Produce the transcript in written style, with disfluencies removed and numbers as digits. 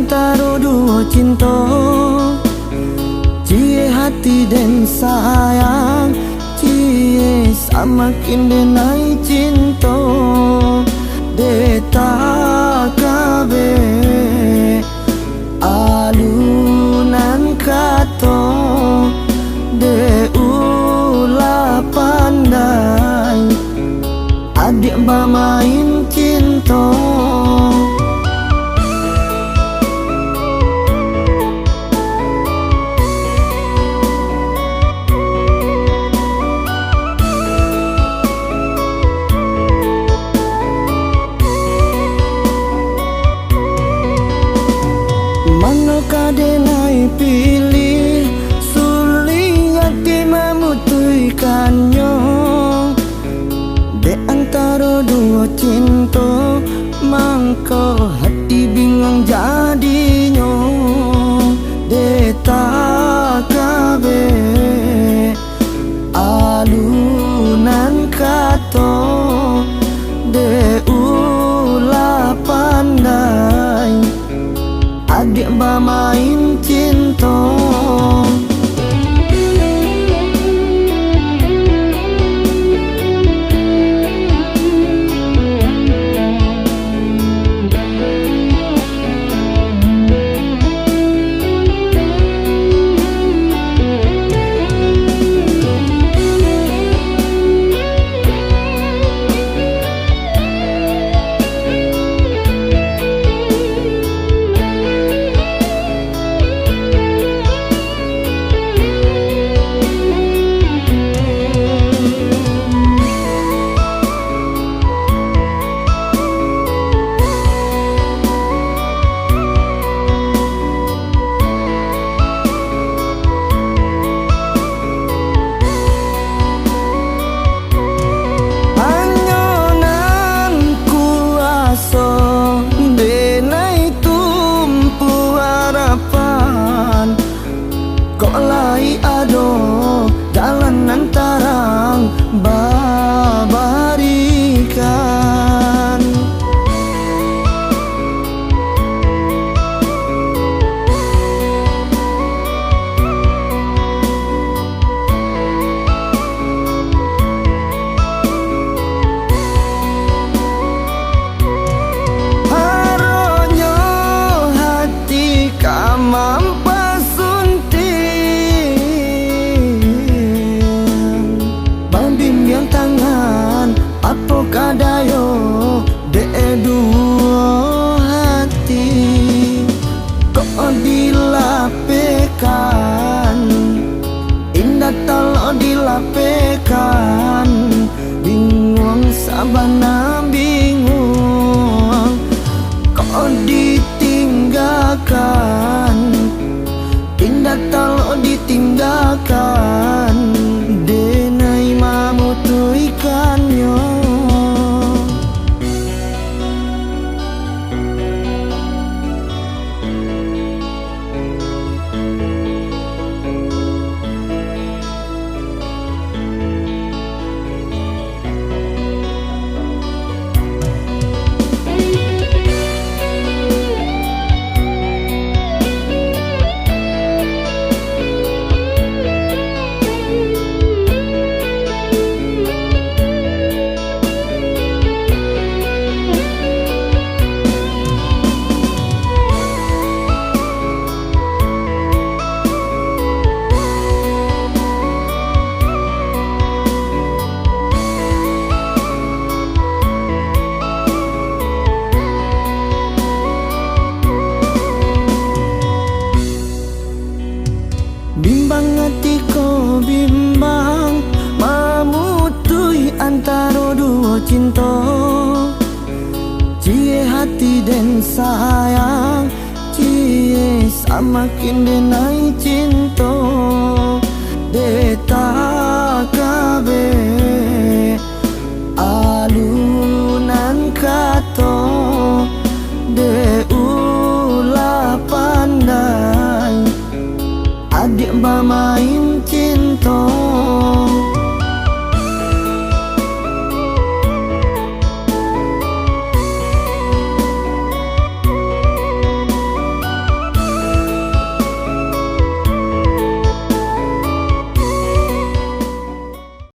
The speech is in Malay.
antara dua cinta, cie hati dan sayang, cie samakin denai cinta. Deta kabe alunan kato, de ula pandai adik bermain cinta. Manakah denai pilih, suling hati memutuskannya. Di antara dua cinta, mangko hati bingung jadinya. Deta kabe alunan kato, de ula pandai adik bermain cinta. Kok lai ado jalan antarang babarikan. Haronyo hati kamam tangan apa kadayo de dua hati, kok dilapekan indah talo dilapekan. Bingung sabana bingung, kok ditinggalkan indah talo ditinggalkan. Denai memutuskannya. Bimbang hatiku bimbang, memutui antara dua cinta, cie hati dan sayang, cie samakin denai cinta. Deta